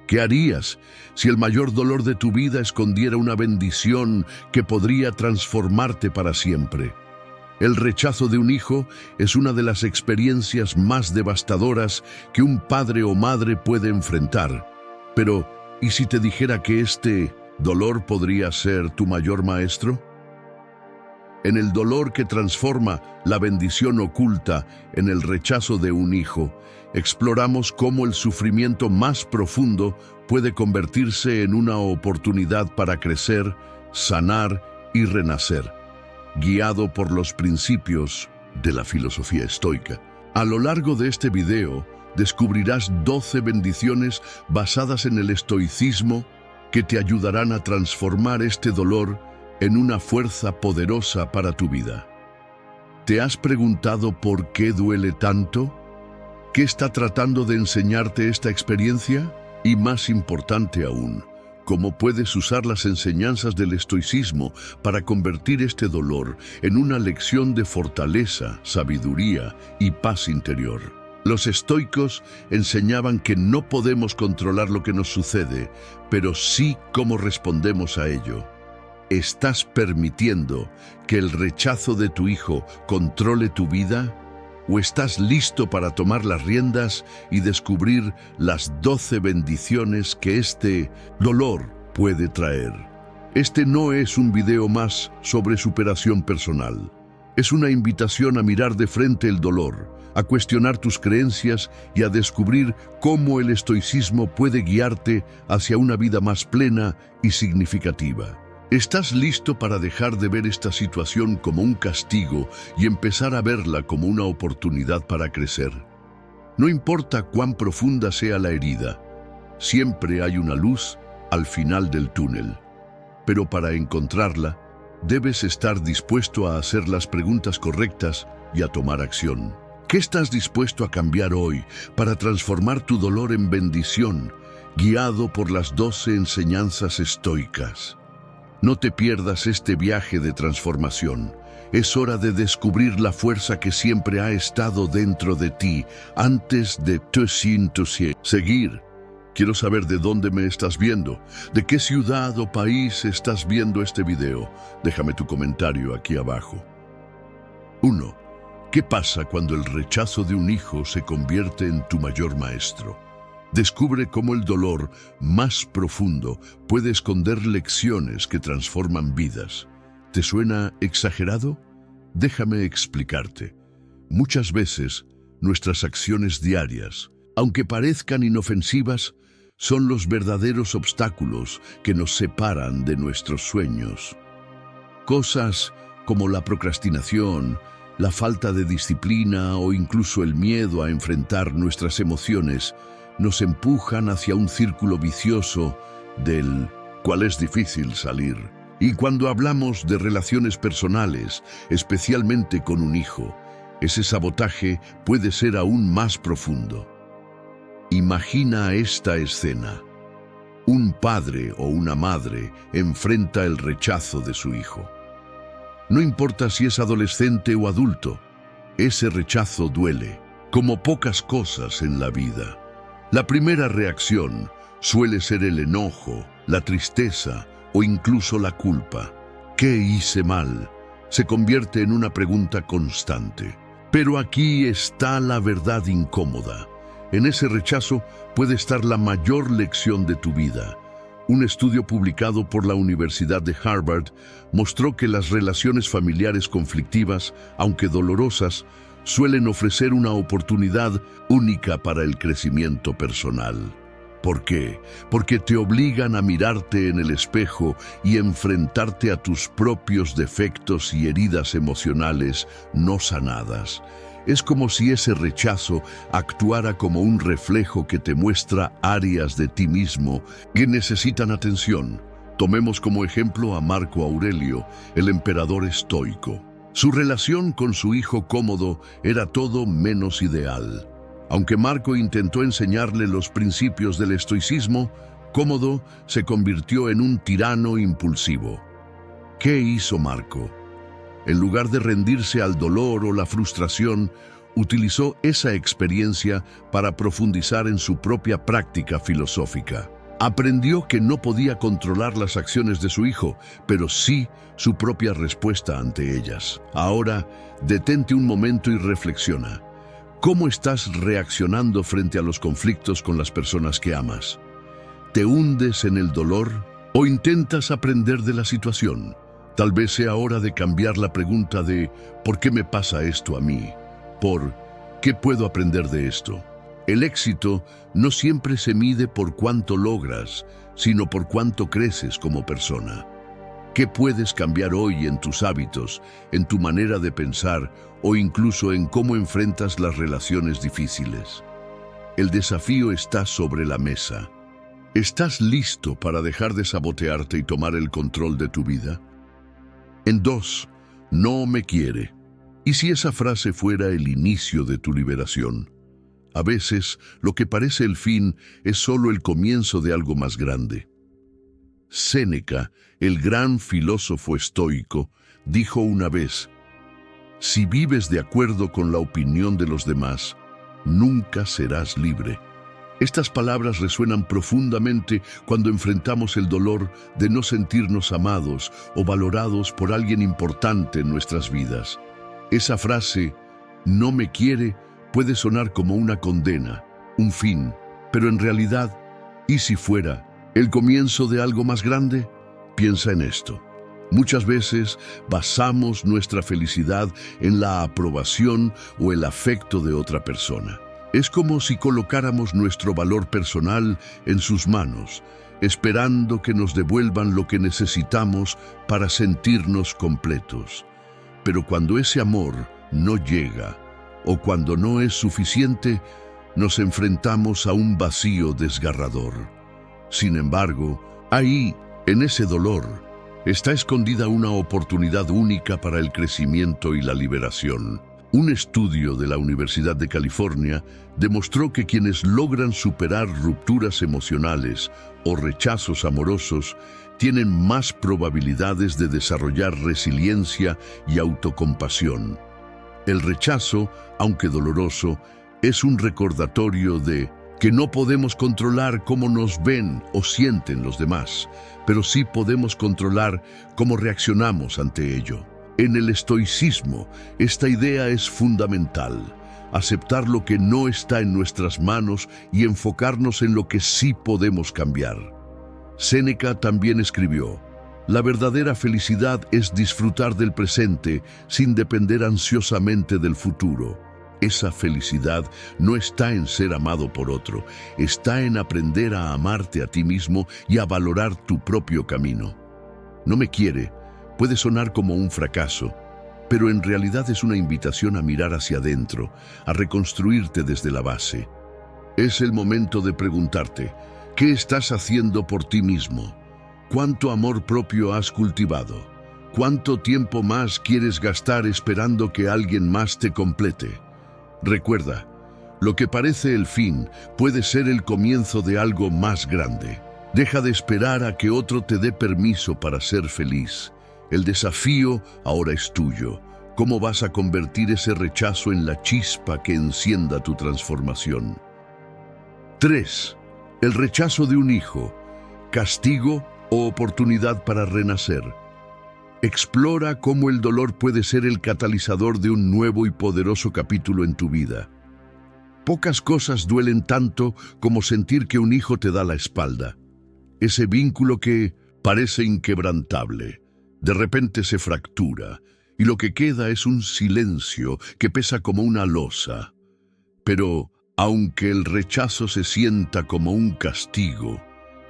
¿Qué harías si el mayor dolor de tu vida escondiera una bendición que podría transformarte para siempre? El rechazo de un hijo es una de las experiencias más devastadoras que un padre o madre puede enfrentar. Pero, ¿y si te dijera que este dolor podría ser tu mayor maestro? En el dolor que transforma la bendición oculta en el rechazo de un hijo, exploramos cómo el sufrimiento más profundo puede convertirse en una oportunidad para crecer, sanar y renacer, guiado por los principios de la filosofía estoica. A lo largo de este video, descubrirás 12 bendiciones basadas en el estoicismo que te ayudarán a transformar este dolor en una fuerza poderosa para tu vida. ¿Te has preguntado por qué duele tanto? ¿Qué está tratando de enseñarte esta experiencia? Y más importante aún, ¿cómo puedes usar las enseñanzas del estoicismo para convertir este dolor en una lección de fortaleza, sabiduría y paz interior? Los estoicos enseñaban que no podemos controlar lo que nos sucede, pero sí cómo respondemos a ello. ¿Estás permitiendo que el rechazo de tu hijo controle tu vida? ¿O estás listo para tomar las riendas y descubrir las 12 bendiciones que este dolor puede traer? Este no es un video más sobre superación personal. Es una invitación a mirar de frente el dolor, a cuestionar tus creencias y a descubrir cómo el estoicismo puede guiarte hacia una vida más plena y significativa. ¿Estás listo para dejar de ver esta situación como un castigo y empezar a verla como una oportunidad para crecer? No importa cuán profunda sea la herida, siempre hay una luz al final del túnel. Pero para encontrarla, debes estar dispuesto a hacer las preguntas correctas y a tomar acción. ¿Qué estás dispuesto a cambiar hoy para transformar tu dolor en bendición, guiado por las 12 enseñanzas estoicas? No te pierdas este viaje de transformación. Es hora de descubrir la fuerza que siempre ha estado dentro de ti antes de seguir. Quiero saber de dónde me estás viendo, de qué ciudad o país estás viendo este video. Déjame tu comentario aquí abajo. 1. ¿Qué pasa cuando el rechazo de un hijo se convierte en tu mayor maestro? Descubre cómo el dolor más profundo puede esconder lecciones que transforman vidas. ¿Te suena exagerado? Déjame explicarte. Muchas veces, nuestras acciones diarias, aunque parezcan inofensivas, son los verdaderos obstáculos que nos separan de nuestros sueños. Cosas como la procrastinación, la falta de disciplina o incluso el miedo a enfrentar nuestras emociones nos empujan hacia un círculo vicioso del cual es difícil salir. Y cuando hablamos de relaciones personales, especialmente con un hijo, ese sabotaje puede ser aún más profundo. Imagina esta escena. Un padre o una madre enfrenta el rechazo de su hijo. No importa si es adolescente o adulto, ese rechazo duele, como pocas cosas en la vida. La primera reacción suele ser el enojo, la tristeza o incluso la culpa. ¿Qué hice mal? Se convierte en una pregunta constante. Pero aquí está la verdad incómoda. En ese rechazo puede estar la mayor lección de tu vida. Un estudio publicado por la Universidad de Harvard mostró que las relaciones familiares conflictivas, aunque dolorosas, suelen ofrecer una oportunidad única para el crecimiento personal. ¿Por qué? Porque te obligan a mirarte en el espejo y enfrentarte a tus propios defectos y heridas emocionales no sanadas. Es como si ese rechazo actuara como un reflejo que te muestra áreas de ti mismo que necesitan atención. Tomemos como ejemplo a Marco Aurelio, el emperador estoico. Su relación con su hijo Cómodo era todo menos ideal. Aunque Marco intentó enseñarle los principios del estoicismo, Cómodo se convirtió en un tirano impulsivo. ¿Qué hizo Marco? En lugar de rendirse al dolor o la frustración, utilizó esa experiencia para profundizar en su propia práctica filosófica. Aprendió que no podía controlar las acciones de su hijo, pero sí su propia respuesta ante ellas. Ahora, detente un momento y reflexiona. ¿Cómo estás reaccionando frente a los conflictos con las personas que amas? ¿Te hundes en el dolor o intentas aprender de la situación? Tal vez sea hora de cambiar la pregunta de ¿por qué me pasa esto a mí? Por ¿qué puedo aprender de esto? El éxito no siempre se mide por cuánto logras, sino por cuánto creces como persona. ¿Qué puedes cambiar hoy en tus hábitos, en tu manera de pensar o incluso en cómo enfrentas las relaciones difíciles? El desafío está sobre la mesa. ¿Estás listo para dejar de sabotearte y tomar el control de tu vida? En 2, no me quiere. ¿Y si esa frase fuera el inicio de tu liberación? A veces, lo que parece el fin es solo el comienzo de algo más grande. Séneca, el gran filósofo estoico, dijo una vez: si vives de acuerdo con la opinión de los demás, nunca serás libre. Estas palabras resuenan profundamente cuando enfrentamos el dolor de no sentirnos amados o valorados por alguien importante en nuestras vidas. Esa frase, no me quiere, puede sonar como una condena, un fin, pero en realidad, ¿y si fuera el comienzo de algo más grande? Piensa en esto. Muchas veces basamos nuestra felicidad en la aprobación o el afecto de otra persona. Es como si colocáramos nuestro valor personal en sus manos, esperando que nos devuelvan lo que necesitamos para sentirnos completos. Pero cuando ese amor no llega, o cuando no es suficiente, nos enfrentamos a un vacío desgarrador. Sin embargo, ahí, en ese dolor, está escondida una oportunidad única para el crecimiento y la liberación. Un estudio de la Universidad de California demostró que quienes logran superar rupturas emocionales o rechazos amorosos tienen más probabilidades de desarrollar resiliencia y autocompasión. El rechazo, aunque doloroso, es un recordatorio de que no podemos controlar cómo nos ven o sienten los demás, pero sí podemos controlar cómo reaccionamos ante ello. En el estoicismo, esta idea es fundamental: aceptar lo que no está en nuestras manos y enfocarnos en lo que sí podemos cambiar. Séneca también escribió: la verdadera felicidad es disfrutar del presente sin depender ansiosamente del futuro. Esa felicidad no está en ser amado por otro, está en aprender a amarte a ti mismo y a valorar tu propio camino. No me quiere puede sonar como un fracaso, pero en realidad es una invitación a mirar hacia adentro, a reconstruirte desde la base. Es el momento de preguntarte, ¿qué estás haciendo por ti mismo? ¿Cuánto amor propio has cultivado? ¿Cuánto tiempo más quieres gastar esperando que alguien más te complete? Recuerda, lo que parece el fin puede ser el comienzo de algo más grande. Deja de esperar a que otro te dé permiso para ser feliz. El desafío ahora es tuyo. ¿Cómo vas a convertir ese rechazo en la chispa que encienda tu transformación? 3. El rechazo de un hijo. ¿Castigo o oportunidad para renacer? Explora cómo el dolor puede ser el catalizador de un nuevo y poderoso capítulo en tu vida. Pocas cosas duelen tanto como sentir que un hijo te da la espalda. Ese vínculo que parece inquebrantable, de repente se fractura, y lo que queda es un silencio que pesa como una losa. Pero, aunque el rechazo se sienta como un castigo,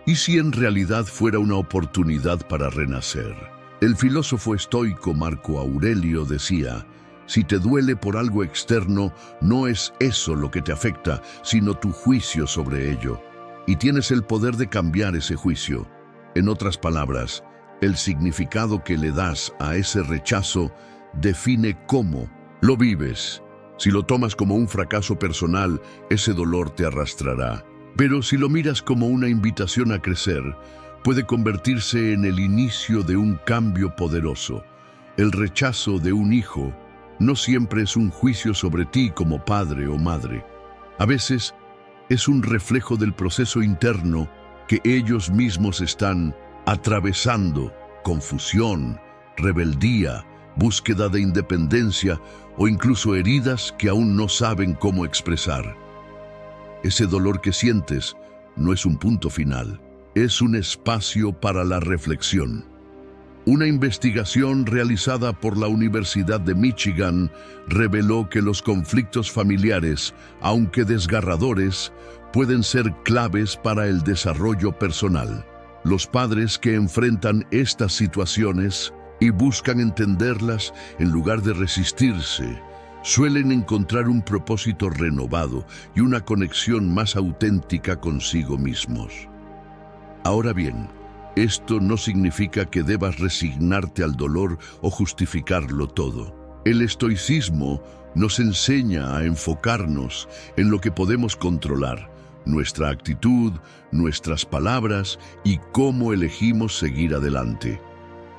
¿y si en realidad fuera una oportunidad para renacer? El filósofo estoico Marco Aurelio decía: si te duele por algo externo, no es eso lo que te afecta, sino tu juicio sobre ello. Y tienes el poder de cambiar ese juicio. En otras palabras, el significado que le das a ese rechazo define cómo lo vives. Si lo tomas como un fracaso personal, ese dolor te arrastrará. Pero si lo miras como una invitación a crecer, puede convertirse en el inicio de un cambio poderoso. El rechazo de un hijo no siempre es un juicio sobre ti como padre o madre. A veces es un reflejo del proceso interno que ellos mismos están atravesando confusión, rebeldía, búsqueda de independencia o incluso heridas que aún no saben cómo expresar. Ese dolor que sientes no es un punto final, es un espacio para la reflexión. Una investigación realizada por la Universidad de Michigan reveló que los conflictos familiares, aunque desgarradores, pueden ser claves para el desarrollo personal. Los padres que enfrentan estas situaciones y buscan entenderlas en lugar de resistirse, suelen encontrar un propósito renovado y una conexión más auténtica consigo mismos. Ahora bien, esto no significa que debas resignarte al dolor o justificarlo todo. El estoicismo nos enseña a enfocarnos en lo que podemos controlar, nuestra actitud, nuestras palabras y cómo elegimos seguir adelante.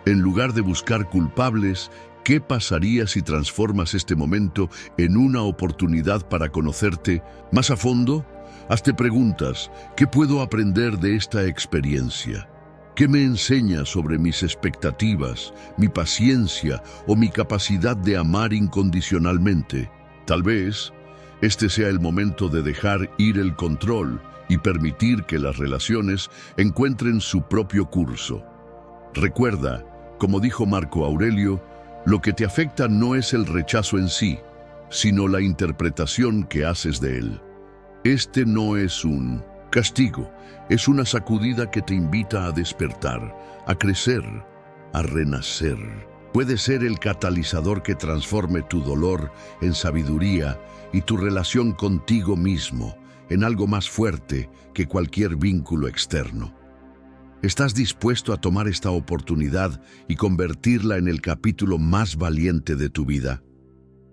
En lugar de buscar culpables, ¿qué pasaría si transformas este momento en una oportunidad para conocerte más a fondo? Hazte preguntas: ¿qué puedo aprender de esta experiencia? ¿Qué me enseña sobre mis expectativas, mi paciencia o mi capacidad de amar incondicionalmente? Tal vez este sea el momento de dejar ir el control y permitir que las relaciones encuentren su propio curso. Recuerda, como dijo Marco Aurelio, lo que te afecta no es el rechazo en sí, sino la interpretación que haces de él. Este no es un castigo, es una sacudida que te invita a despertar, a crecer, a renacer. Puede ser el catalizador que transforme tu dolor en sabiduría y tu relación contigo mismo en algo más fuerte que cualquier vínculo externo. ¿Estás dispuesto a tomar esta oportunidad y convertirla en el capítulo más valiente de tu vida?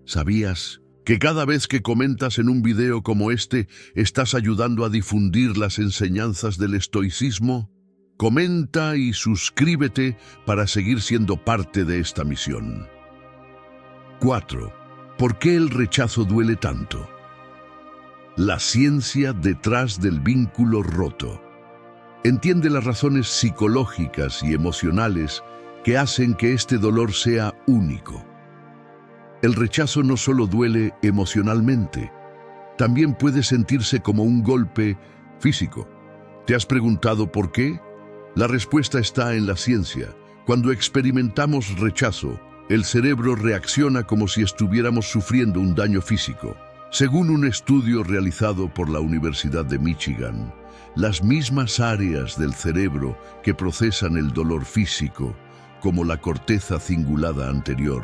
¿Sabías que cada vez que comentas en un video como este, estás ayudando a difundir las enseñanzas del estoicismo? Comenta y suscríbete para seguir siendo parte de esta misión. 4. ¿Por qué el rechazo duele tanto? La ciencia detrás del vínculo roto. Entiende las razones psicológicas y emocionales que hacen que este dolor sea único. El rechazo no solo duele emocionalmente, también puede sentirse como un golpe físico. ¿Te has preguntado por qué? La respuesta está en la ciencia. Cuando experimentamos rechazo, el cerebro reacciona como si estuviéramos sufriendo un daño físico. Según un estudio realizado por la Universidad de Michigan, las mismas áreas del cerebro que procesan el dolor físico, como la corteza cingulada anterior,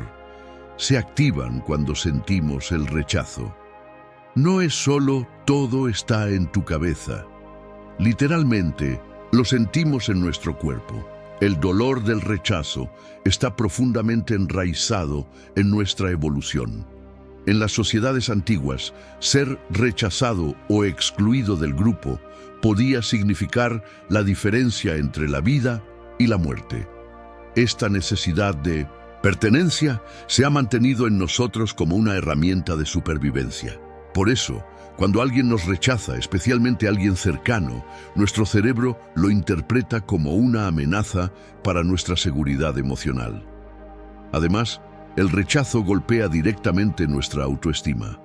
se activan cuando sentimos el rechazo. No es solo todo está en tu cabeza. Literalmente, lo sentimos en nuestro cuerpo. El dolor del rechazo está profundamente enraizado en nuestra evolución. En las sociedades antiguas, ser rechazado o excluido del grupo podía significar la diferencia entre la vida y la muerte. Esta necesidad de pertenencia se ha mantenido en nosotros como una herramienta de supervivencia. Por eso, cuando alguien nos rechaza, especialmente alguien cercano, nuestro cerebro lo interpreta como una amenaza para nuestra seguridad emocional. Además, el rechazo golpea directamente nuestra autoestima.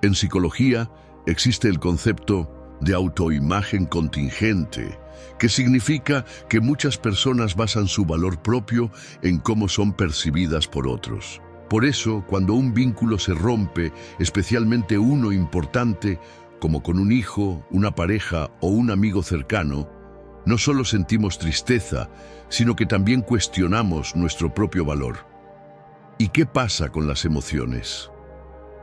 En psicología existe el concepto de autoimagen contingente, que significa que muchas personas basan su valor propio en cómo son percibidas por otros. Por eso, cuando un vínculo se rompe, especialmente uno importante, como con un hijo, una pareja o un amigo cercano, no solo sentimos tristeza, sino que también cuestionamos nuestro propio valor. ¿Y qué pasa con las emociones?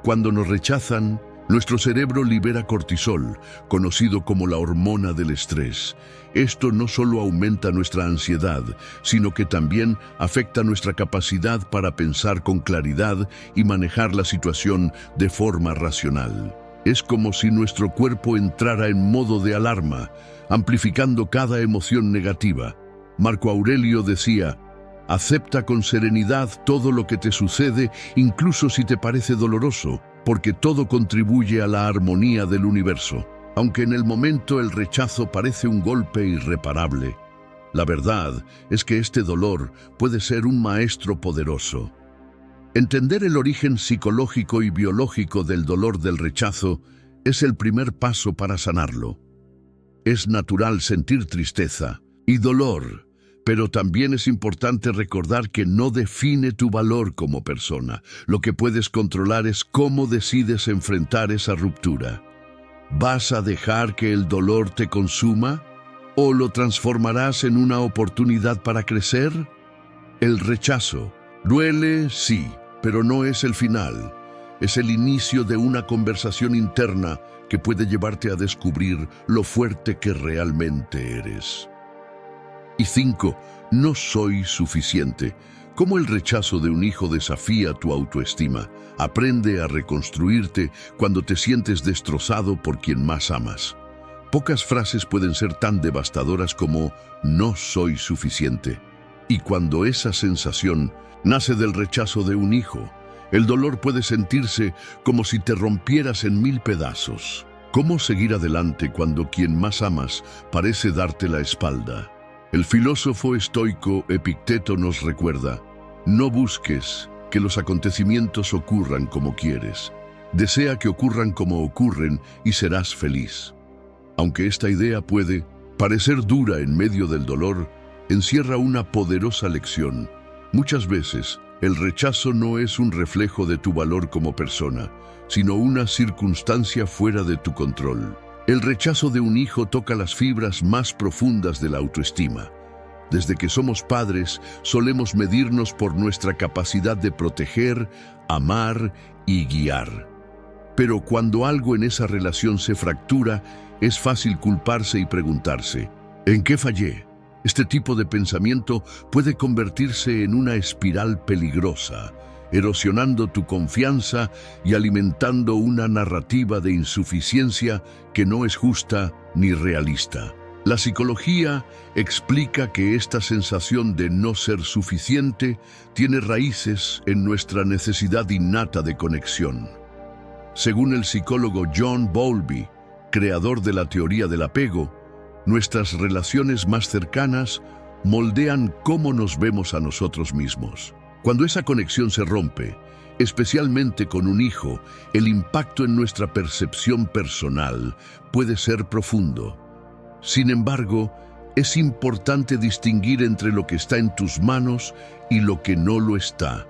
Cuando nos rechazan, nuestro cerebro libera cortisol, conocido como la hormona del estrés. Esto no solo aumenta nuestra ansiedad, sino que también afecta nuestra capacidad para pensar con claridad y manejar la situación de forma racional. Es como si nuestro cuerpo entrara en modo de alarma, amplificando cada emoción negativa. Marco Aurelio decía: acepta con serenidad todo lo que te sucede, incluso si te parece doloroso, porque todo contribuye a la armonía del universo. Aunque en el momento el rechazo parece un golpe irreparable, la verdad es que este dolor puede ser un maestro poderoso. Entender el origen psicológico y biológico del dolor del rechazo es el primer paso para sanarlo. Es natural sentir tristeza y dolor, pero también es importante recordar que no define tu valor como persona. Lo que puedes controlar es cómo decides enfrentar esa ruptura. ¿Vas a dejar que el dolor te consuma o lo transformarás en una oportunidad para crecer? El rechazo duele, sí, pero no es el final. Es el inicio de una conversación interna que puede llevarte a descubrir lo fuerte que realmente eres. Y 5. No soy suficiente. ¿Cómo el rechazo de un hijo desafía tu autoestima? Aprende a reconstruirte cuando te sientes destrozado por quien más amas. Pocas frases pueden ser tan devastadoras como «no soy suficiente». Y cuando esa sensación nace del rechazo de un hijo, el dolor puede sentirse como si te rompieras en 1000 pedazos. ¿Cómo seguir adelante cuando quien más amas parece darte la espalda? El filósofo estoico Epicteto nos recuerda: no busques que los acontecimientos ocurran como quieres. Desea que ocurran como ocurren y serás feliz. Aunque esta idea puede parecer dura en medio del dolor, encierra una poderosa lección. Muchas veces, el rechazo no es un reflejo de tu valor como persona, sino una circunstancia fuera de tu control. El rechazo de un hijo toca las fibras más profundas de la autoestima. Desde que somos padres, solemos medirnos por nuestra capacidad de proteger, amar y guiar. Pero cuando algo en esa relación se fractura, es fácil culparse y preguntarse: ¿en qué fallé? Este tipo de pensamiento puede convertirse en una espiral peligrosa, erosionando tu confianza y alimentando una narrativa de insuficiencia que no es justa ni realista. La psicología explica que esta sensación de no ser suficiente tiene raíces en nuestra necesidad innata de conexión. Según el psicólogo John Bowlby, creador de la teoría del apego, nuestras relaciones más cercanas moldean cómo nos vemos a nosotros mismos. Cuando esa conexión se rompe, especialmente con un hijo, el impacto en nuestra percepción personal puede ser profundo. Sin embargo, es importante distinguir entre lo que está en tus manos y lo que no lo está.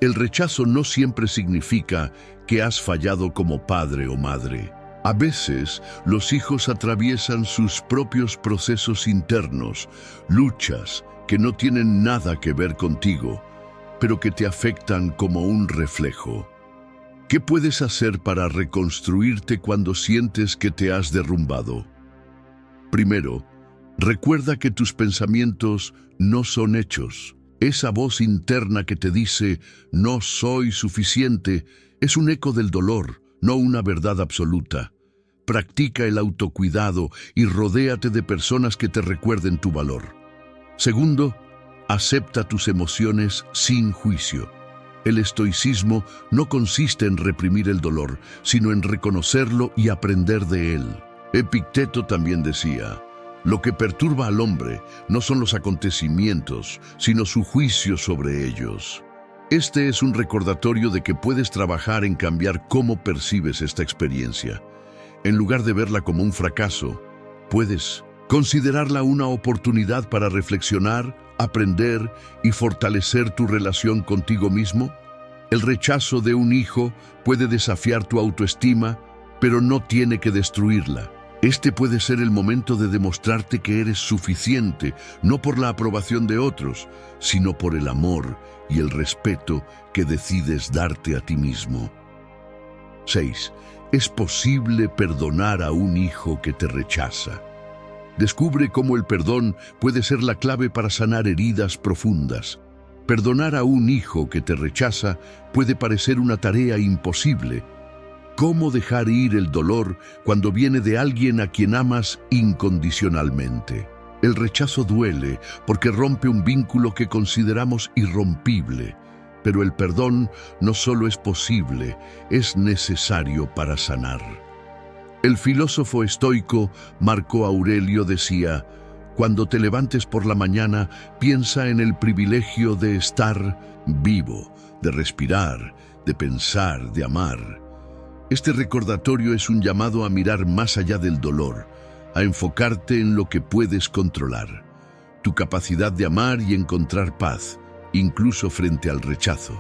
El rechazo no siempre significa que has fallado como padre o madre. A veces, los hijos atraviesan sus propios procesos internos, luchas que no tienen nada que ver contigo, pero que te afectan como un reflejo. ¿Qué puedes hacer para reconstruirte cuando sientes que te has derrumbado? Primero, recuerda que tus pensamientos no son hechos. Esa voz interna que te dice «no soy suficiente» es un eco del dolor, no una verdad absoluta. Practica el autocuidado y rodéate de personas que te recuerden tu valor. Segundo, acepta tus emociones sin juicio. El estoicismo no consiste en reprimir el dolor, sino en reconocerlo y aprender de él. Epicteto también decía: lo que perturba al hombre no son los acontecimientos, sino su juicio sobre ellos. Este es un recordatorio de que puedes trabajar en cambiar cómo percibes esta experiencia. En lugar de verla como un fracaso, puedes considerarla una oportunidad para reflexionar, aprender y fortalecer tu relación contigo mismo. El rechazo de un hijo puede desafiar tu autoestima, pero no tiene que destruirla. Este puede ser el momento de demostrarte que eres suficiente, no por la aprobación de otros, sino por el amor y el respeto que decides darte a ti mismo. 6. Es posible perdonar a un hijo que te rechaza. Descubre cómo el perdón puede ser la clave para sanar heridas profundas. Perdonar a un hijo que te rechaza puede parecer una tarea imposible. ¿Cómo dejar ir el dolor cuando viene de alguien a quien amas incondicionalmente? El rechazo duele porque rompe un vínculo que consideramos irrompible. Pero el perdón no solo es posible, es necesario para sanar. El filósofo estoico Marco Aurelio decía: cuando te levantes por la mañana, piensa en el privilegio de estar vivo, de respirar, de pensar, de amar. Este recordatorio es un llamado a mirar más allá del dolor, a enfocarte en lo que puedes controlar, tu capacidad de amar y encontrar paz, incluso frente al rechazo.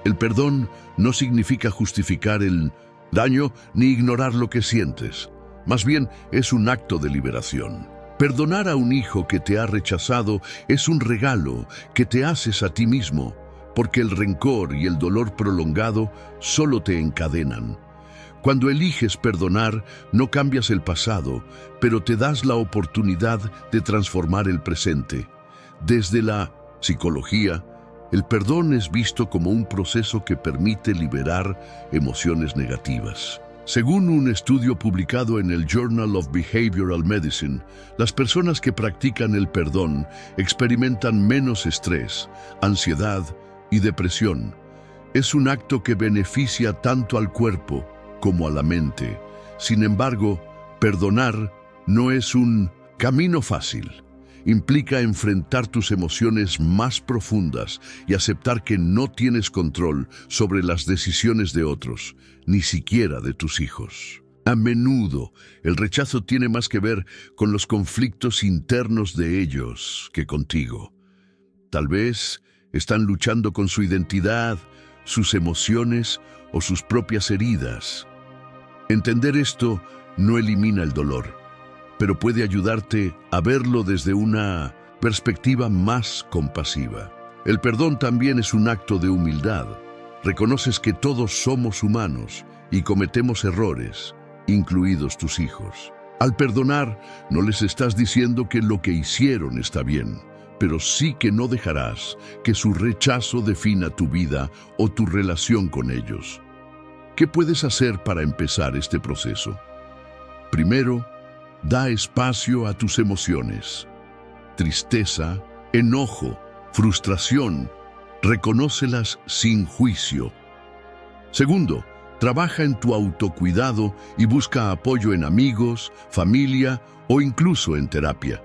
El perdón no significa justificar el daño ni ignorar lo que sientes. Más bien, es un acto de liberación. Perdonar a un hijo que te ha rechazado es un regalo que te haces a ti mismo, porque el rencor y el dolor prolongado solo te encadenan. Cuando eliges perdonar, no cambias el pasado, pero te das la oportunidad de transformar el presente. Desde la psicología, el perdón es visto como un proceso que permite liberar emociones negativas. Según un estudio publicado en el Journal of Behavioral Medicine, las personas que practican el perdón experimentan menos estrés, ansiedad y depresión. Es un acto que beneficia tanto al cuerpo como a la mente. Sin embargo, perdonar no es un camino fácil. Implica enfrentar tus emociones más profundas y aceptar que no tienes control sobre las decisiones de otros, ni siquiera de tus hijos. A menudo, el rechazo tiene más que ver con los conflictos internos de ellos que contigo. Tal vez están luchando con su identidad, sus emociones o sus propias heridas. Entender esto no elimina el dolor, pero puede ayudarte a verlo desde una perspectiva más compasiva. El perdón también es un acto de humildad. Reconoces que todos somos humanos y cometemos errores, incluidos tus hijos. Al perdonar, no les estás diciendo que lo que hicieron está bien, pero sí que no dejarás que su rechazo defina tu vida o tu relación con ellos. ¿Qué puedes hacer para empezar este proceso? Primero, da espacio a tus emociones. Tristeza, enojo, frustración, reconócelas sin juicio. Segundo, trabaja en tu autocuidado y busca apoyo en amigos, familia o incluso en terapia.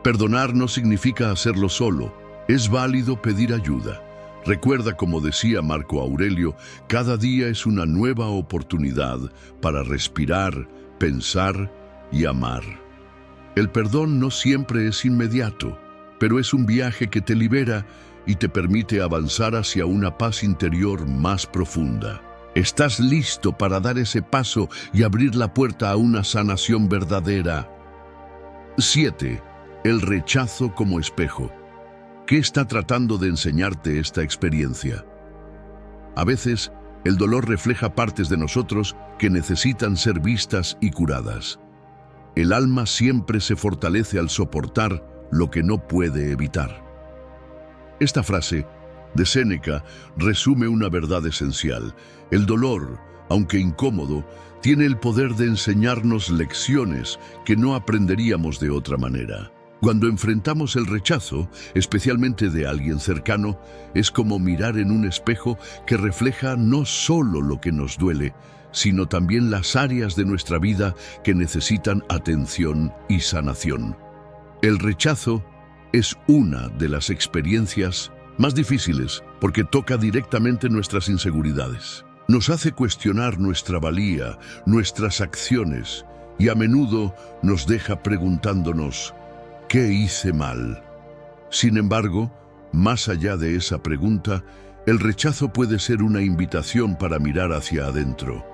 Perdonar no significa hacerlo solo, es válido pedir ayuda. Recuerda, como decía Marco Aurelio, cada día es una nueva oportunidad para respirar, pensar y amar. El perdón no siempre es inmediato, pero es un viaje que te libera y te permite avanzar hacia una paz interior más profunda. ¿Estás listo para dar ese paso y abrir la puerta a una sanación verdadera? 7. El rechazo como espejo. ¿Qué está tratando de enseñarte esta experiencia? A veces, el dolor refleja partes de nosotros que necesitan ser vistas y curadas. El alma siempre se fortalece al soportar lo que no puede evitar. Esta frase de Séneca resume una verdad esencial. El dolor, aunque incómodo, tiene el poder de enseñarnos lecciones que no aprenderíamos de otra manera. Cuando enfrentamos el rechazo, especialmente de alguien cercano, es como mirar en un espejo que refleja no solo lo que nos duele, sino también las áreas de nuestra vida que necesitan atención y sanación. El rechazo es una de las experiencias más difíciles porque toca directamente nuestras inseguridades. Nos hace cuestionar nuestra valía, nuestras acciones y a menudo nos deja preguntándonos: ¿qué hice mal? Sin embargo, más allá de esa pregunta, el rechazo puede ser una invitación para mirar hacia adentro.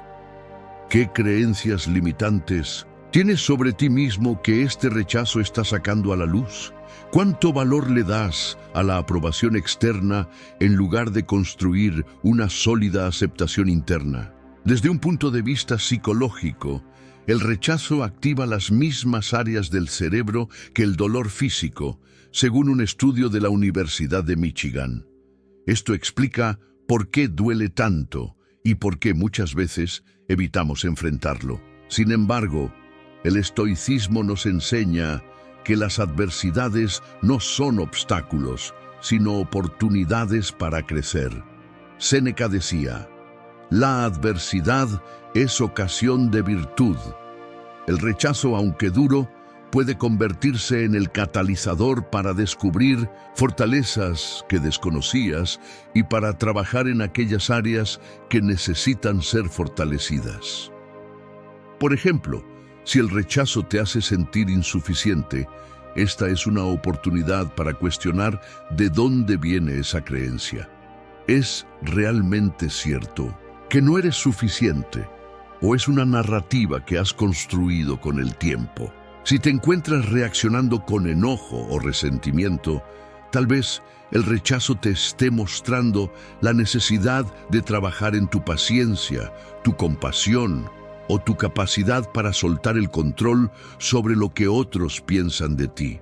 ¿Qué creencias limitantes tienes sobre ti mismo que este rechazo está sacando a la luz? ¿Cuánto valor le das a la aprobación externa en lugar de construir una sólida aceptación interna? Desde un punto de vista psicológico, el rechazo activa las mismas áreas del cerebro que el dolor físico, según un estudio de la Universidad de Michigan. Esto explica por qué duele tanto y por qué muchas veces evitamos enfrentarlo. Sin embargo, el estoicismo nos enseña que las adversidades no son obstáculos, sino oportunidades para crecer. Séneca decía: La adversidad es ocasión de virtud. El rechazo, aunque duro, puede convertirse en el catalizador para descubrir fortalezas que desconocías y para trabajar en aquellas áreas que necesitan ser fortalecidas. Por ejemplo, si el rechazo te hace sentir insuficiente, esta es una oportunidad para cuestionar de dónde viene esa creencia. ¿Es realmente cierto que no eres suficiente? ¿O es una narrativa que has construido con el tiempo? Si te encuentras reaccionando con enojo o resentimiento, tal vez el rechazo te esté mostrando la necesidad de trabajar en tu paciencia, tu compasión o tu capacidad para soltar el control sobre lo que otros piensan de ti.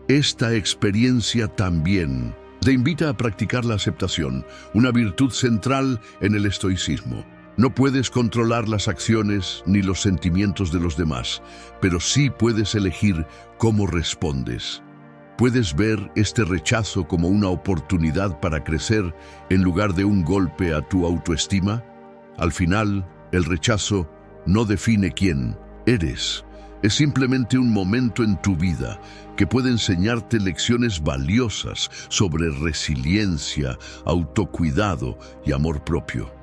Esta experiencia también te invita a practicar la aceptación, una virtud central en el estoicismo. No puedes controlar las acciones ni los sentimientos de los demás, pero sí puedes elegir cómo respondes. ¿Puedes ver este rechazo como una oportunidad para crecer en lugar de un golpe a tu autoestima? Al final, el rechazo no define quién eres. Es simplemente un momento en tu vida que puede enseñarte lecciones valiosas sobre resiliencia, autocuidado y amor propio.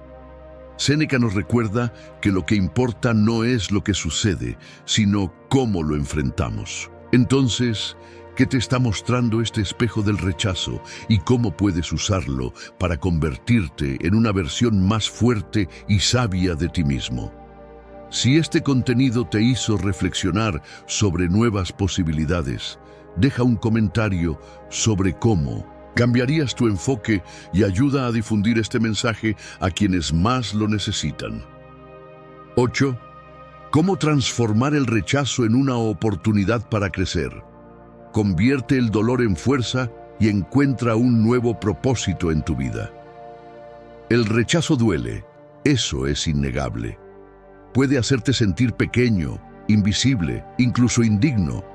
Séneca nos recuerda que lo que importa no es lo que sucede, sino cómo lo enfrentamos. Entonces, ¿qué te está mostrando este espejo del rechazo y cómo puedes usarlo para convertirte en una versión más fuerte y sabia de ti mismo? Si este contenido te hizo reflexionar sobre nuevas posibilidades, deja un comentario sobre cómo cambiarías tu enfoque y ayuda a difundir este mensaje a quienes más lo necesitan. 8. ¿Cómo transformar el rechazo en una oportunidad para crecer? Convierte el dolor en fuerza y encuentra un nuevo propósito en tu vida. El rechazo duele, eso es innegable. Puede hacerte sentir pequeño, invisible, incluso indigno,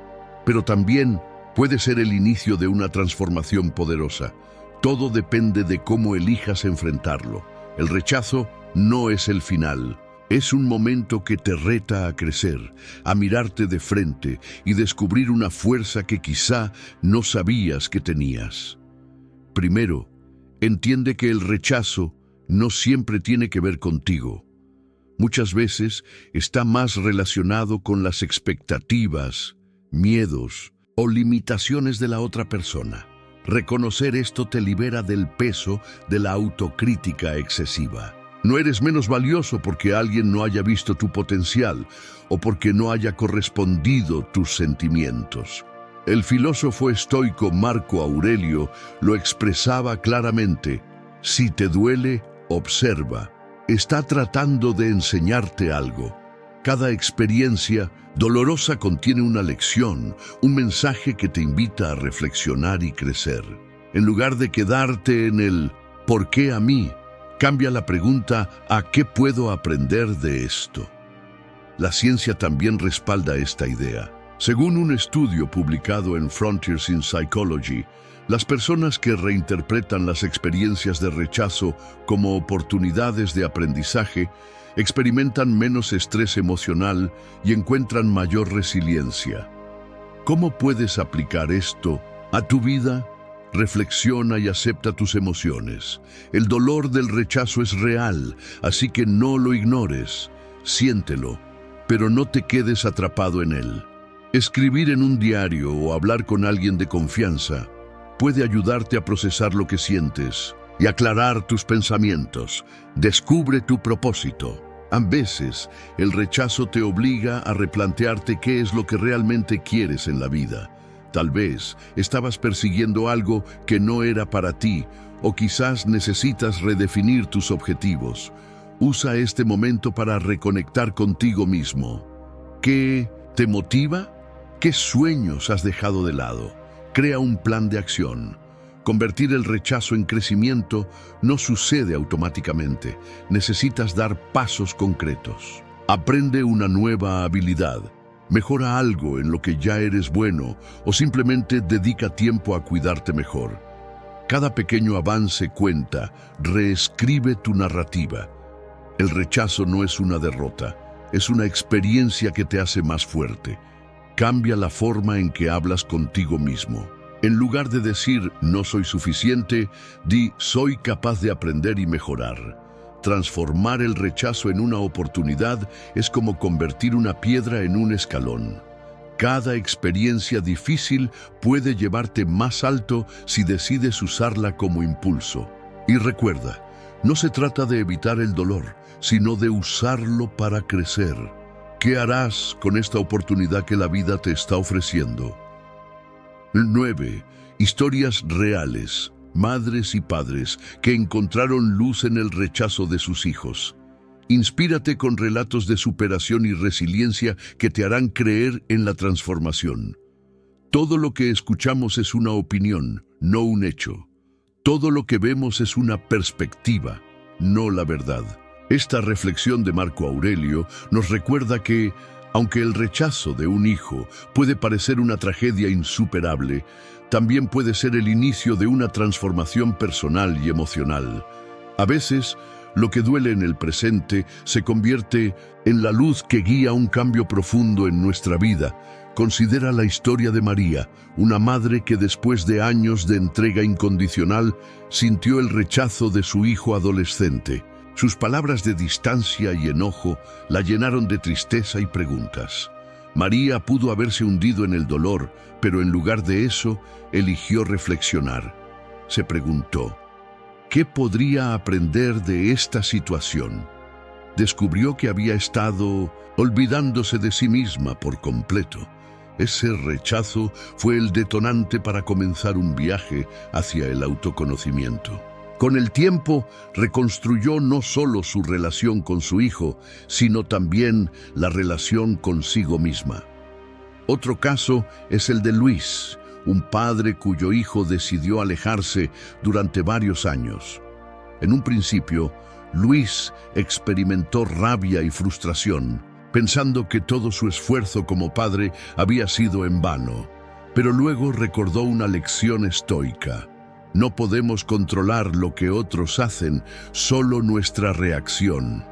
pero también puede ser el inicio de una transformación poderosa. Todo depende de cómo elijas enfrentarlo. El rechazo no es el final. Es un momento que te reta a crecer, a mirarte de frente y descubrir una fuerza que quizá no sabías que tenías. Primero, entiende que el rechazo no siempre tiene que ver contigo. Muchas veces está más relacionado con las expectativas, miedos o limitaciones de la otra persona. Reconocer esto te libera del peso de la autocrítica excesiva. No eres menos valioso porque alguien no haya visto tu potencial o porque no haya correspondido tus sentimientos. El filósofo estoico Marco Aurelio lo expresaba claramente: si te duele, observa. Está tratando de enseñarte algo. Cada experiencia dolorosa contiene una lección, un mensaje que te invita a reflexionar y crecer. En lugar de quedarte en el ¿por qué a mí?, cambia la pregunta ¿a qué puedo aprender de esto? La ciencia también respalda esta idea. Según un estudio publicado en Frontiers in Psychology, las personas que reinterpretan las experiencias de rechazo como oportunidades de aprendizaje experimentan menos estrés emocional y encuentran mayor resiliencia. ¿Cómo puedes aplicar esto a tu vida? Reflexiona y acepta tus emociones. El dolor del rechazo es real, así que no lo ignores. Siéntelo, pero no te quedes atrapado en él. Escribir en un diario o hablar con alguien de confianza puede ayudarte a procesar lo que sientes y aclarar tus pensamientos. Descubre tu propósito. A veces, el rechazo te obliga a replantearte qué es lo que realmente quieres en la vida. Tal vez estabas persiguiendo algo que no era para ti, o quizás necesitas redefinir tus objetivos. Usa este momento para reconectar contigo mismo. ¿Qué te motiva? ¿Qué sueños has dejado de lado? Crea un plan de acción. Convertir el rechazo en crecimiento no sucede automáticamente. Necesitas dar pasos concretos. Aprende una nueva habilidad. Mejora algo en lo que ya eres bueno o simplemente dedica tiempo a cuidarte mejor. Cada pequeño avance cuenta. Reescribe tu narrativa. El rechazo no es una derrota, es una experiencia que te hace más fuerte. Cambia la forma en que hablas contigo mismo. En lugar de decir no soy suficiente, di soy capaz de aprender y mejorar. Transformar el rechazo en una oportunidad es como convertir una piedra en un escalón. Cada experiencia difícil puede llevarte más alto si decides usarla como impulso. Y recuerda, no se trata de evitar el dolor, sino de usarlo para crecer. ¿Qué harás con esta oportunidad que la vida te está ofreciendo? 9. Historias reales, madres y padres que encontraron luz en el rechazo de sus hijos. Inspírate con relatos de superación y resiliencia que te harán creer en la transformación. Todo lo que escuchamos es una opinión, no un hecho. Todo lo que vemos es una perspectiva, no la verdad. Esta reflexión de Marco Aurelio nos recuerda que, aunque el rechazo de un hijo puede parecer una tragedia insuperable, también puede ser el inicio de una transformación personal y emocional. A veces, lo que duele en el presente se convierte en la luz que guía un cambio profundo en nuestra vida. Considera la historia de María, una madre que después de años de entrega incondicional sintió el rechazo de su hijo adolescente. Sus palabras de distancia y enojo la llenaron de tristeza y preguntas. María pudo haberse hundido en el dolor, pero en lugar de eso, eligió reflexionar. Se preguntó, ¿qué podría aprender de esta situación? Descubrió que había estado olvidándose de sí misma por completo. Ese rechazo fue el detonante para comenzar un viaje hacia el autoconocimiento. Con el tiempo, reconstruyó no solo su relación con su hijo, sino también la relación consigo misma. Otro caso es el de Luis, un padre cuyo hijo decidió alejarse durante varios años. En un principio, Luis experimentó rabia y frustración, pensando que todo su esfuerzo como padre había sido en vano. Pero luego recordó una lección estoica. No podemos controlar lo que otros hacen, solo nuestra reacción.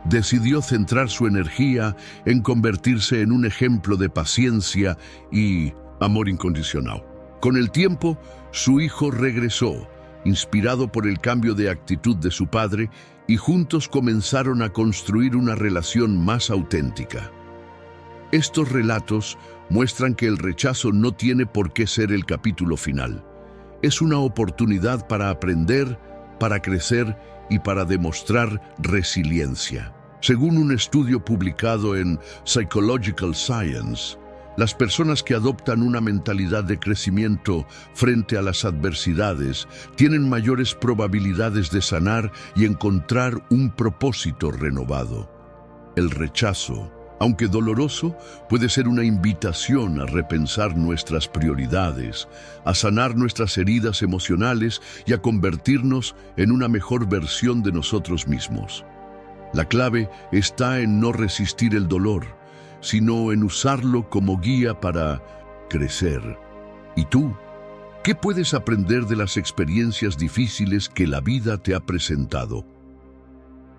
Decidió centrar su energía en convertirse en un ejemplo de paciencia y amor incondicional. Con el tiempo, su hijo regresó, inspirado por el cambio de actitud de su padre, y juntos comenzaron a construir una relación más auténtica. Estos relatos muestran que el rechazo no tiene por qué ser el capítulo final. Es una oportunidad para aprender, para crecer y para demostrar resiliencia. Según un estudio publicado en Psychological Science, las personas que adoptan una mentalidad de crecimiento frente a las adversidades tienen mayores probabilidades de sanar y encontrar un propósito renovado. El rechazo, aunque doloroso, puede ser una invitación a repensar nuestras prioridades, a sanar nuestras heridas emocionales y a convertirnos en una mejor versión de nosotros mismos. La clave está en no resistir el dolor, sino en usarlo como guía para crecer. ¿Y tú? ¿Qué puedes aprender de las experiencias difíciles que la vida te ha presentado?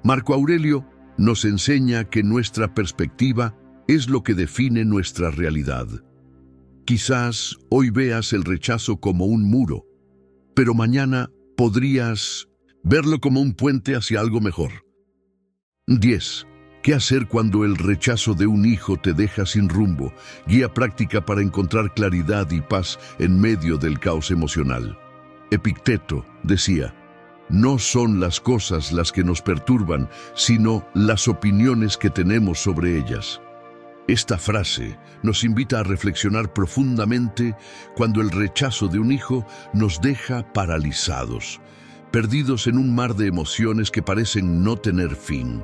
Marco Aurelio nos enseña que nuestra perspectiva es lo que define nuestra realidad. Quizás hoy veas el rechazo como un muro, pero mañana podrías verlo como un puente hacia algo mejor. 10. ¿Qué hacer cuando el rechazo de un hijo te deja sin rumbo? Guía práctica para encontrar claridad y paz en medio del caos emocional. Epicteto decía, no son las cosas las que nos perturban, sino las opiniones que tenemos sobre ellas. Esta frase nos invita a reflexionar profundamente cuando el rechazo de un hijo nos deja paralizados, perdidos en un mar de emociones que parecen no tener fin.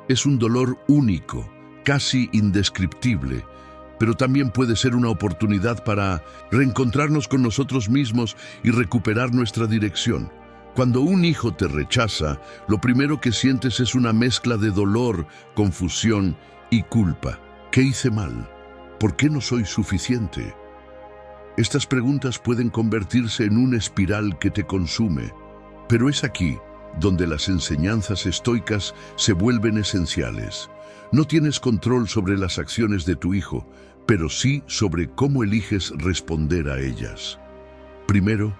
Es un dolor único, casi indescriptible, pero también puede ser una oportunidad para reencontrarnos con nosotros mismos y recuperar nuestra dirección. Cuando un hijo te rechaza, lo primero que sientes es una mezcla de dolor, confusión y culpa. ¿Qué hice mal? ¿Por qué no soy suficiente? Estas preguntas pueden convertirse en una espiral que te consume, pero es aquí donde las enseñanzas estoicas se vuelven esenciales. No tienes control sobre las acciones de tu hijo, pero sí sobre cómo eliges responder a ellas. Primero,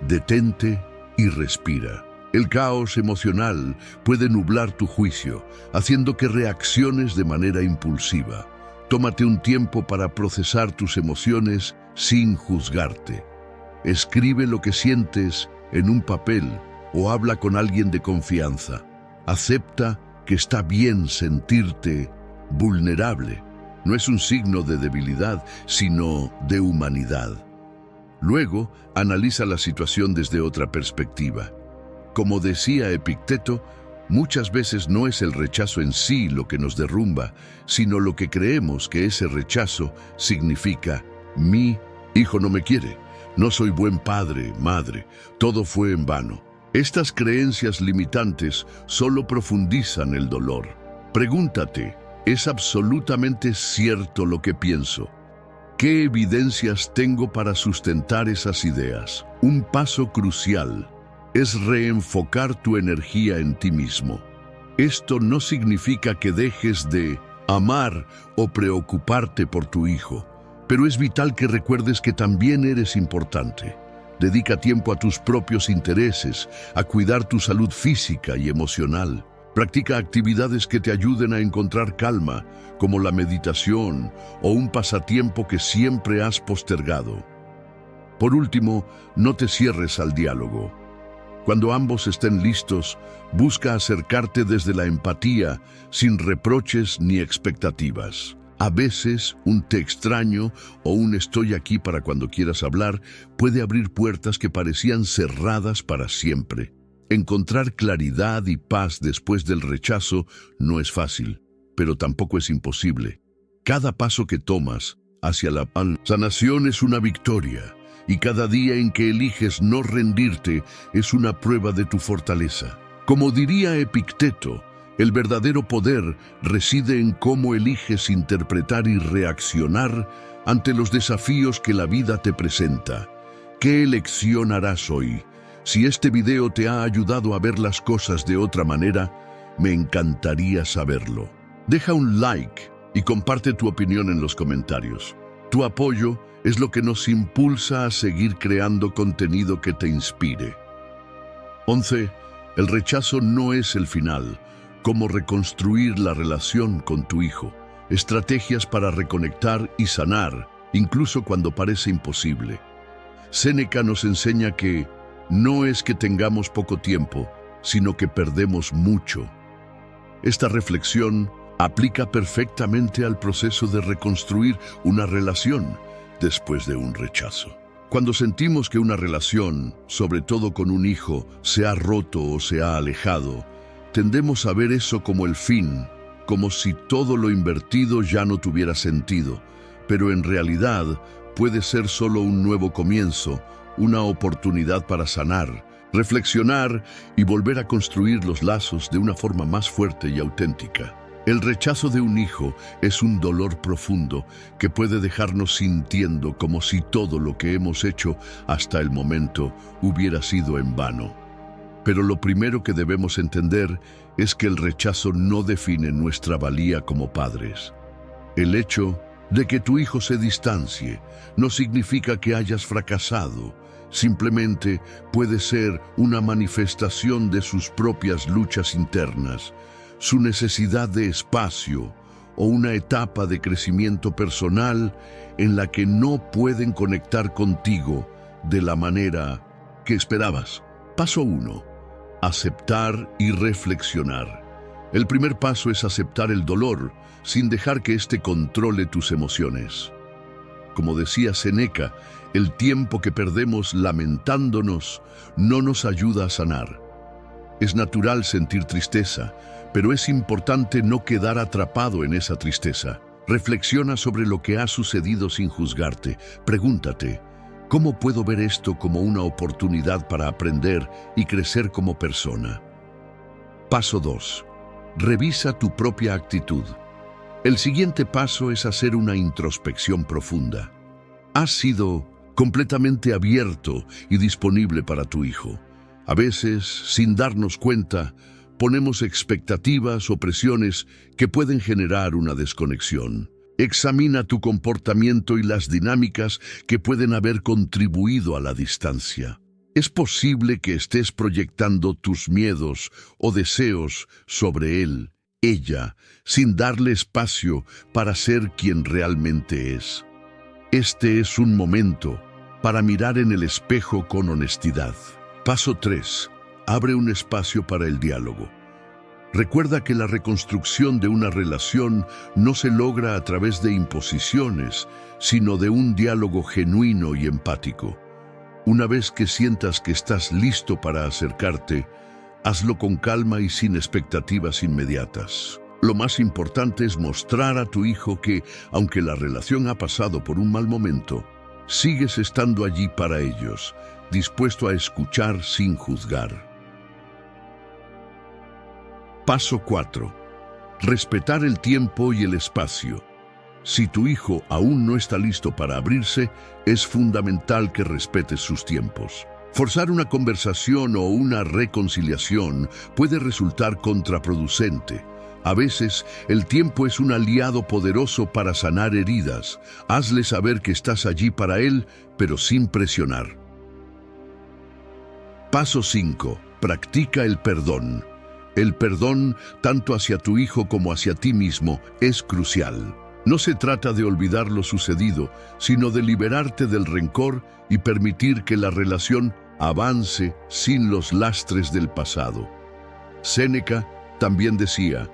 detente y respira. El caos emocional puede nublar tu juicio, haciendo que reacciones de manera impulsiva. Tómate un tiempo para procesar tus emociones sin juzgarte. Escribe lo que sientes en un papel o habla con alguien de confianza. Acepta que está bien sentirte vulnerable. No es un signo de debilidad, sino de humanidad. Luego, analiza la situación desde otra perspectiva. Como decía Epicteto, muchas veces no es el rechazo en sí lo que nos derrumba, sino lo que creemos que ese rechazo significa: mi hijo no me quiere, no soy buen padre, madre, todo fue en vano. Estas creencias limitantes solo profundizan el dolor. Pregúntate, ¿es absolutamente cierto lo que pienso? ¿Qué evidencias tengo para sustentar esas ideas? Un paso crucial es reenfocar tu energía en ti mismo. Esto no significa que dejes de amar o preocuparte por tu hijo, pero es vital que recuerdes que también eres importante. Dedica tiempo a tus propios intereses, a cuidar tu salud física y emocional. Practica actividades que te ayuden a encontrar calma, como la meditación o un pasatiempo que siempre has postergado. Por último, no te cierres al diálogo. Cuando ambos estén listos, busca acercarte desde la empatía, sin reproches ni expectativas. A veces, un te extraño o un estoy aquí para cuando quieras hablar puede abrir puertas que parecían cerradas para siempre. Encontrar claridad y paz después del rechazo no es fácil, pero tampoco es imposible. Cada paso que tomas hacia la sanación es una victoria, y cada día en que eliges no rendirte es una prueba de tu fortaleza. Como diría Epicteto, el verdadero poder reside en cómo eliges interpretar y reaccionar ante los desafíos que la vida te presenta. ¿Qué elección harás hoy? Si este video te ha ayudado a ver las cosas de otra manera, me encantaría saberlo. Deja un like y comparte tu opinión en los comentarios. Tu apoyo es lo que nos impulsa a seguir creando contenido que te inspire. 11. El rechazo no es el final. Cómo reconstruir la relación con tu hijo. Estrategias para reconectar y sanar, incluso cuando parece imposible. Séneca nos enseña que no es que tengamos poco tiempo, sino que perdemos mucho. Esta reflexión aplica perfectamente al proceso de reconstruir una relación después de un rechazo. Cuando sentimos que una relación, sobre todo con un hijo, se ha roto o se ha alejado, tendemos a ver eso como el fin, como si todo lo invertido ya no tuviera sentido, pero en realidad puede ser solo un nuevo comienzo, una oportunidad para sanar, reflexionar y volver a construir los lazos de una forma más fuerte y auténtica. El rechazo de un hijo es un dolor profundo que puede dejarnos sintiendo como si todo lo que hemos hecho hasta el momento hubiera sido en vano. Pero lo primero que debemos entender es que el rechazo no define nuestra valía como padres. El hecho de que tu hijo se distancie no significa que hayas fracasado. Simplemente puede ser una manifestación de sus propias luchas internas, su necesidad de espacio o una etapa de crecimiento personal en la que no pueden conectar contigo de la manera que esperabas. Paso 1. Aceptar y reflexionar. El primer paso es aceptar el dolor sin dejar que éste controle tus emociones. Como decía Séneca, el tiempo que perdemos lamentándonos no nos ayuda a sanar. Es natural sentir tristeza, pero es importante no quedar atrapado en esa tristeza. Reflexiona sobre lo que ha sucedido sin juzgarte. Pregúntate, ¿cómo puedo ver esto como una oportunidad para aprender y crecer como persona? Paso 2. Revisa tu propia actitud. El siguiente paso es hacer una introspección profunda. ¿Has sido completamente abierto y disponible para tu hijo? A veces, sin darnos cuenta, ponemos expectativas o presiones que pueden generar una desconexión. Examina tu comportamiento y las dinámicas que pueden haber contribuido a la distancia. Es posible que estés proyectando tus miedos o deseos sobre él, ella, sin darle espacio para ser quien realmente es. Este es un momento para mirar en el espejo con honestidad. Paso 3. Abre un espacio para el diálogo. Recuerda que la reconstrucción de una relación no se logra a través de imposiciones, sino de un diálogo genuino y empático. Una vez que sientas que estás listo para acercarte, hazlo con calma y sin expectativas inmediatas. Lo más importante es mostrar a tu hijo que, aunque la relación ha pasado por un mal momento, sigues estando allí para ellos, dispuesto a escuchar sin juzgar. Paso 4. Respetar el tiempo y el espacio. Si tu hijo aún no está listo para abrirse, es fundamental que respetes sus tiempos. Forzar una conversación o una reconciliación puede resultar contraproducente. A veces, el tiempo es un aliado poderoso para sanar heridas. Hazle saber que estás allí para él, pero sin presionar. Paso 5. Practica el perdón. El perdón, tanto hacia tu hijo como hacia ti mismo, es crucial. No se trata de olvidar lo sucedido, sino de liberarte del rencor y permitir que la relación avance sin los lastres del pasado. Séneca también decía: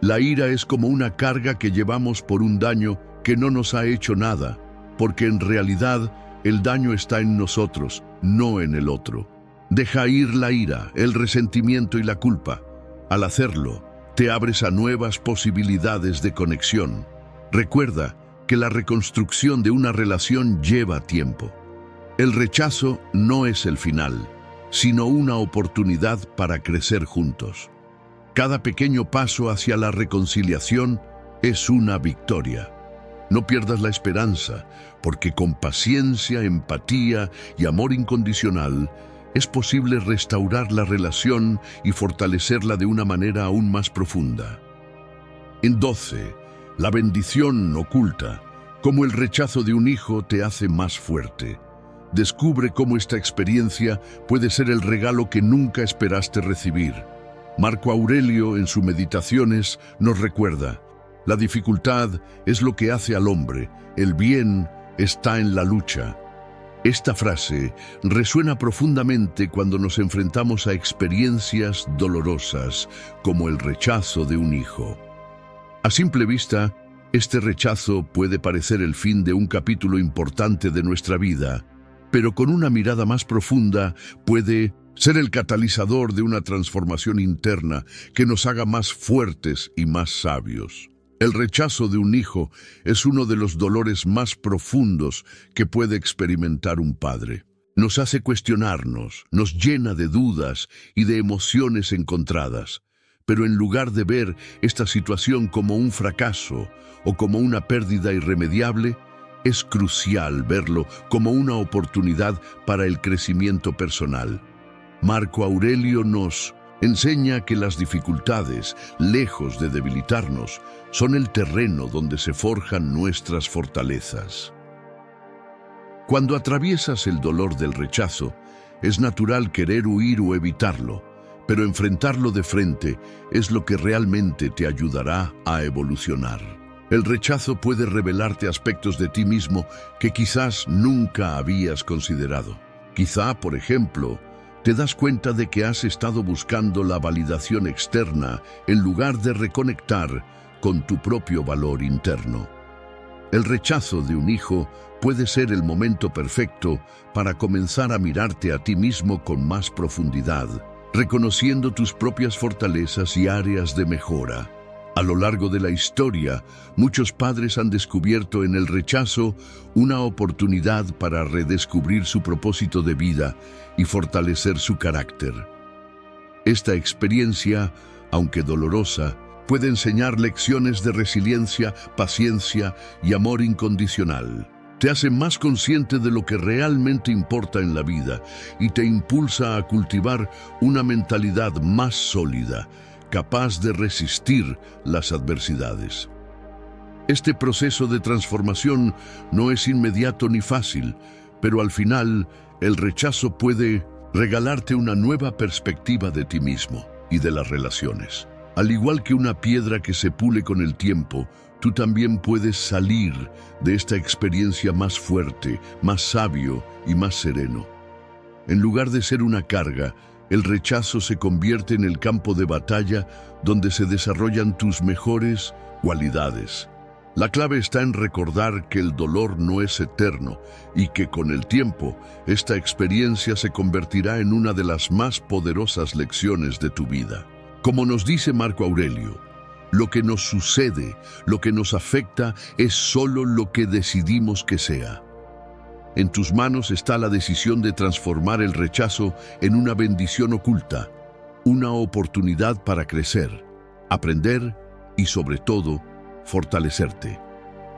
la ira es como una carga que llevamos por un daño que no nos ha hecho nada, porque en realidad el daño está en nosotros, no en el otro. Deja ir la ira, el resentimiento y la culpa. Al hacerlo, te abres a nuevas posibilidades de conexión. Recuerda que la reconstrucción de una relación lleva tiempo. El rechazo no es el final, sino una oportunidad para crecer juntos. Cada pequeño paso hacia la reconciliación es una victoria. No pierdas la esperanza, porque con paciencia, empatía y amor incondicional, es posible restaurar la relación y fortalecerla de una manera aún más profunda. En 12. La bendición oculta. Cómo el rechazo de un hijo te hace más fuerte. Descubre cómo esta experiencia puede ser el regalo que nunca esperaste recibir. Marco Aurelio, en sus Meditaciones, nos recuerda: la dificultad es lo que hace al hombre, el bien está en la lucha. Esta frase resuena profundamente cuando nos enfrentamos a experiencias dolorosas, como el rechazo de un hijo. A simple vista, este rechazo puede parecer el fin de un capítulo importante de nuestra vida, pero con una mirada más profunda puede ser el catalizador de una transformación interna que nos haga más fuertes y más sabios. El rechazo de un hijo es uno de los dolores más profundos que puede experimentar un padre. Nos hace cuestionarnos, nos llena de dudas y de emociones encontradas. Pero en lugar de ver esta situación como un fracaso o como una pérdida irremediable, es crucial verlo como una oportunidad para el crecimiento personal. Marco Aurelio nos enseña que las dificultades, lejos de debilitarnos, son el terreno donde se forjan nuestras fortalezas. Cuando atraviesas el dolor del rechazo, es natural querer huir o evitarlo, pero enfrentarlo de frente es lo que realmente te ayudará a evolucionar. El rechazo puede revelarte aspectos de ti mismo que quizás nunca habías considerado. Quizá, por ejemplo, te das cuenta de que has estado buscando la validación externa en lugar de reconectar con tu propio valor interno. El rechazo de un hijo puede ser el momento perfecto para comenzar a mirarte a ti mismo con más profundidad, reconociendo tus propias fortalezas y áreas de mejora. A lo largo de la historia, muchos padres han descubierto en el rechazo una oportunidad para redescubrir su propósito de vida y fortalecer su carácter. Esta experiencia, aunque dolorosa, puede enseñar lecciones de resiliencia, paciencia y amor incondicional. Te hace más consciente de lo que realmente importa en la vida y te impulsa a cultivar una mentalidad más sólida, capaz de resistir las adversidades. Este proceso de transformación no es inmediato ni fácil, pero al final el rechazo puede regalarte una nueva perspectiva de ti mismo y de las relaciones. Al igual que una piedra que se pule con el tiempo, tú también puedes salir de esta experiencia más fuerte, más sabio y más sereno. En lugar de ser una carga, el rechazo se convierte en el campo de batalla donde se desarrollan tus mejores cualidades. La clave está en recordar que el dolor no es eterno y que con el tiempo esta experiencia se convertirá en una de las más poderosas lecciones de tu vida. Como nos dice Marco Aurelio, lo que nos sucede, lo que nos afecta, es solo lo que decidimos que sea. En tus manos está la decisión de transformar el rechazo en una bendición oculta, una oportunidad para crecer, aprender y, sobre todo, fortalecerte.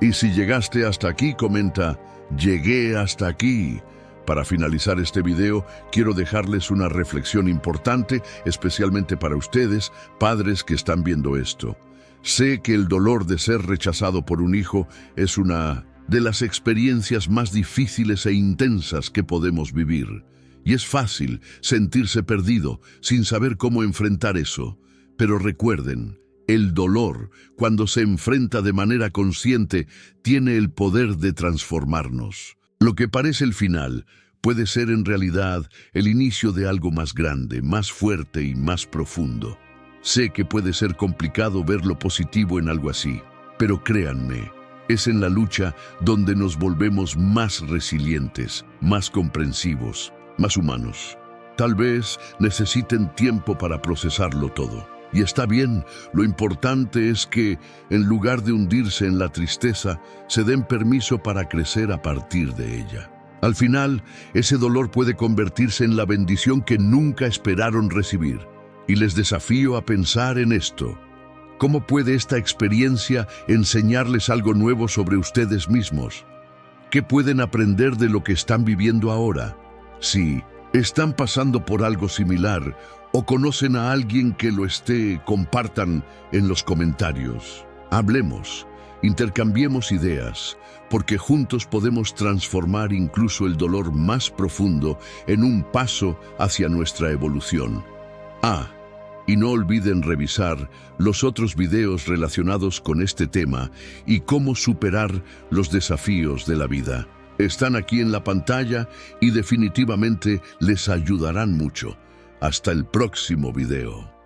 Y si llegaste hasta aquí, comenta, llegué hasta aquí. Para finalizar este video, quiero dejarles una reflexión importante, especialmente para ustedes, padres que están viendo esto. Sé que el dolor de ser rechazado por un hijo es una de las experiencias más difíciles e intensas que podemos vivir. Y es fácil sentirse perdido, sin saber cómo enfrentar eso. Pero recuerden, el dolor, cuando se enfrenta de manera consciente, tiene el poder de transformarnos. Lo que parece el final puede ser en realidad el inicio de algo más grande, más fuerte y más profundo. Sé que puede ser complicado ver lo positivo en algo así, pero créanme, es en la lucha donde nos volvemos más resilientes, más comprensivos, más humanos. Tal vez necesiten tiempo para procesarlo todo. Y está bien, lo importante es que, en lugar de hundirse en la tristeza, se den permiso para crecer a partir de ella. Al final, ese dolor puede convertirse en la bendición que nunca esperaron recibir. Y les desafío a pensar en esto. ¿Cómo puede esta experiencia enseñarles algo nuevo sobre ustedes mismos? ¿Qué pueden aprender de lo que están viviendo ahora? Si están pasando por algo similar o conocen a alguien que lo esté, compartan en los comentarios. Hablemos, intercambiemos ideas, porque juntos podemos transformar incluso el dolor más profundo en un paso hacia nuestra evolución. Y no olviden revisar los otros videos relacionados con este tema y cómo superar los desafíos de la vida. Están aquí en la pantalla y definitivamente les ayudarán mucho. Hasta el próximo video.